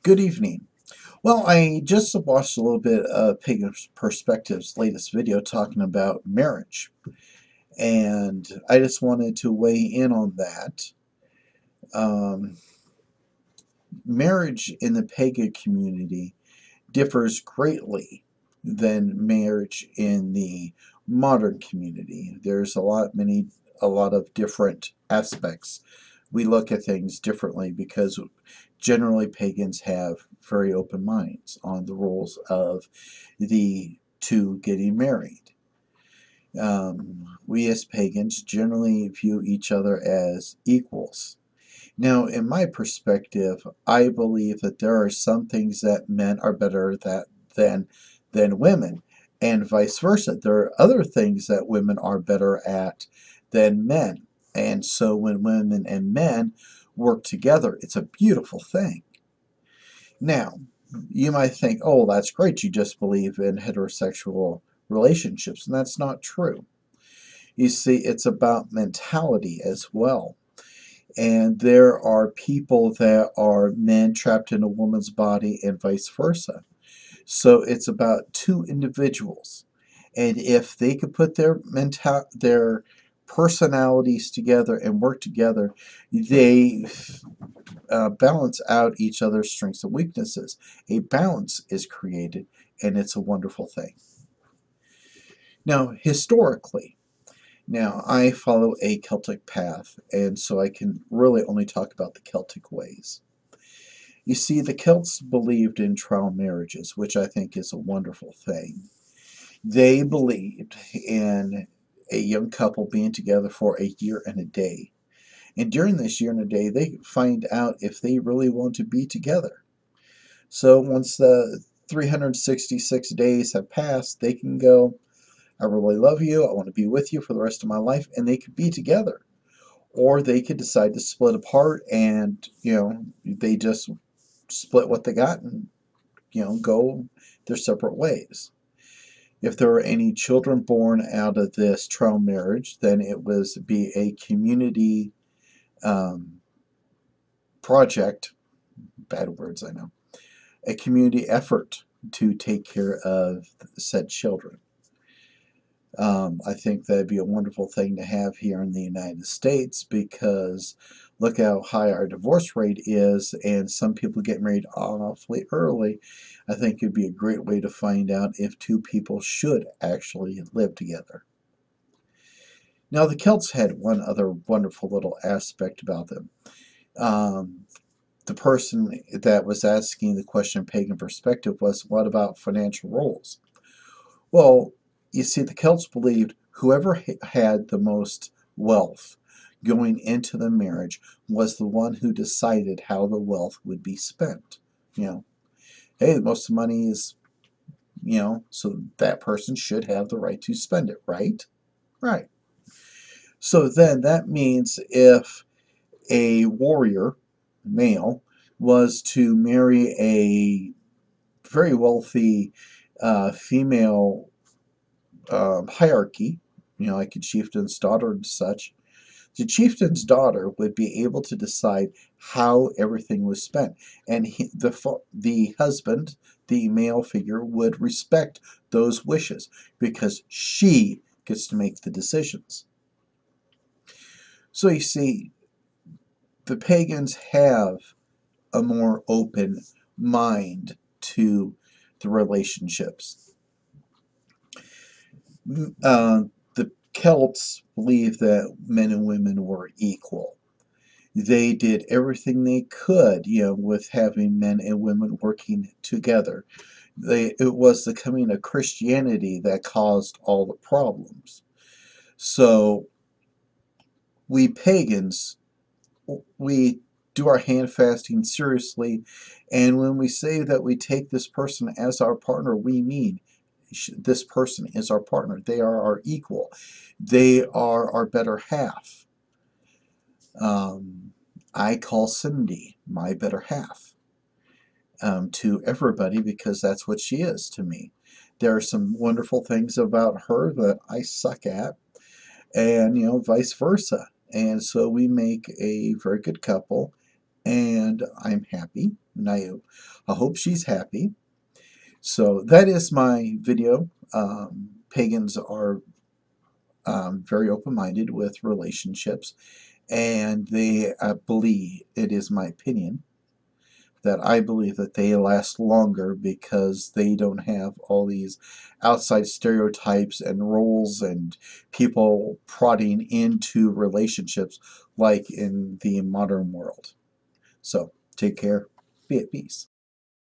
Good evening. Well, I just watched a little bit of Pagan Perspective's latest video talking about marriage, and I just wanted to weigh in on that. Um, Marriage in the pagan community differs greatly than marriage in the modern community. There's a lot of different aspects. We look at things differently because generally pagans have very open minds on the rules of the two getting married. We as pagans generally view each other as equals. Now, in my perspective, I believe that there are some things that men are better at than women, and vice versa. There are other things that women are better at than men. And so when women and men work together, it's a beautiful thing. Now, you might think, oh, that's great, you just believe in heterosexual relationships, and that's not true. You see, it's about mentality as well. And there are people that are men trapped in a woman's body and vice versa. So it's about two individuals. And if they could put their personalities together and work together, they balance out each other's strengths and weaknesses. A balance is created, and it's a wonderful thing. Now, historically, I follow a Celtic path, and so I can really only talk about the Celtic ways. You see, the Celts believed in trial marriages, which I think is a wonderful thing. They believed in a young couple being together for a year and a day. And during this year and a day, they find out if they really want to be together. So once the 366 days have passed, they can go, I really love you, I want to be with you for the rest of my life, and they could be together. Or they could decide to split apart and, they just split what they got and, go their separate ways. If there were any children born out of this trial marriage, then it was be a community um, project, bad words, I know, a community effort to take care of said children. I think that'd be a wonderful thing to have here in the United States because look how high our divorce rate is, and some people get married awfully early. I think it'd be a great way to find out if two people should actually live together. Now, the Celts had one other wonderful little aspect about them. Um, the person that was asking the question pagan perspective was, what about financial roles? Well, you see, the Celts believed whoever had the most wealth going into the marriage was the one who decided how the wealth would be spent. You know, hey, most of the money is, so that person should have the right to spend it, right? Right. So then that means if a warrior, male, was to marry a very wealthy female hierarchy, like a chieftain's daughter and such, the chieftain's daughter would be able to decide how everything was spent, and the husband, the male figure, would respect those wishes because she gets to make the decisions. So you see, the pagans have a more open mind to the relationships. The Celts believed that men and women were equal. They did everything they could, with having men and women working together. It was the coming of Christianity that caused all the problems. So we pagans, we do our hand fasting seriously, and when we say that we take this person as our partner, we mean this person is our partner. They are our equal. They are our better half. I call Cindy my better half to everybody because that's what she is to me. There are some wonderful things about her that I suck at, and vice versa. And so we make a very good couple, and I'm happy, and I hope she's happy. So that is my video. Pagans are very open-minded with relationships, and they believe, it is my opinion, that I believe that they last longer because they don't have all these outside stereotypes and roles and people prodding into relationships like in the modern world. So, take care. Be at peace.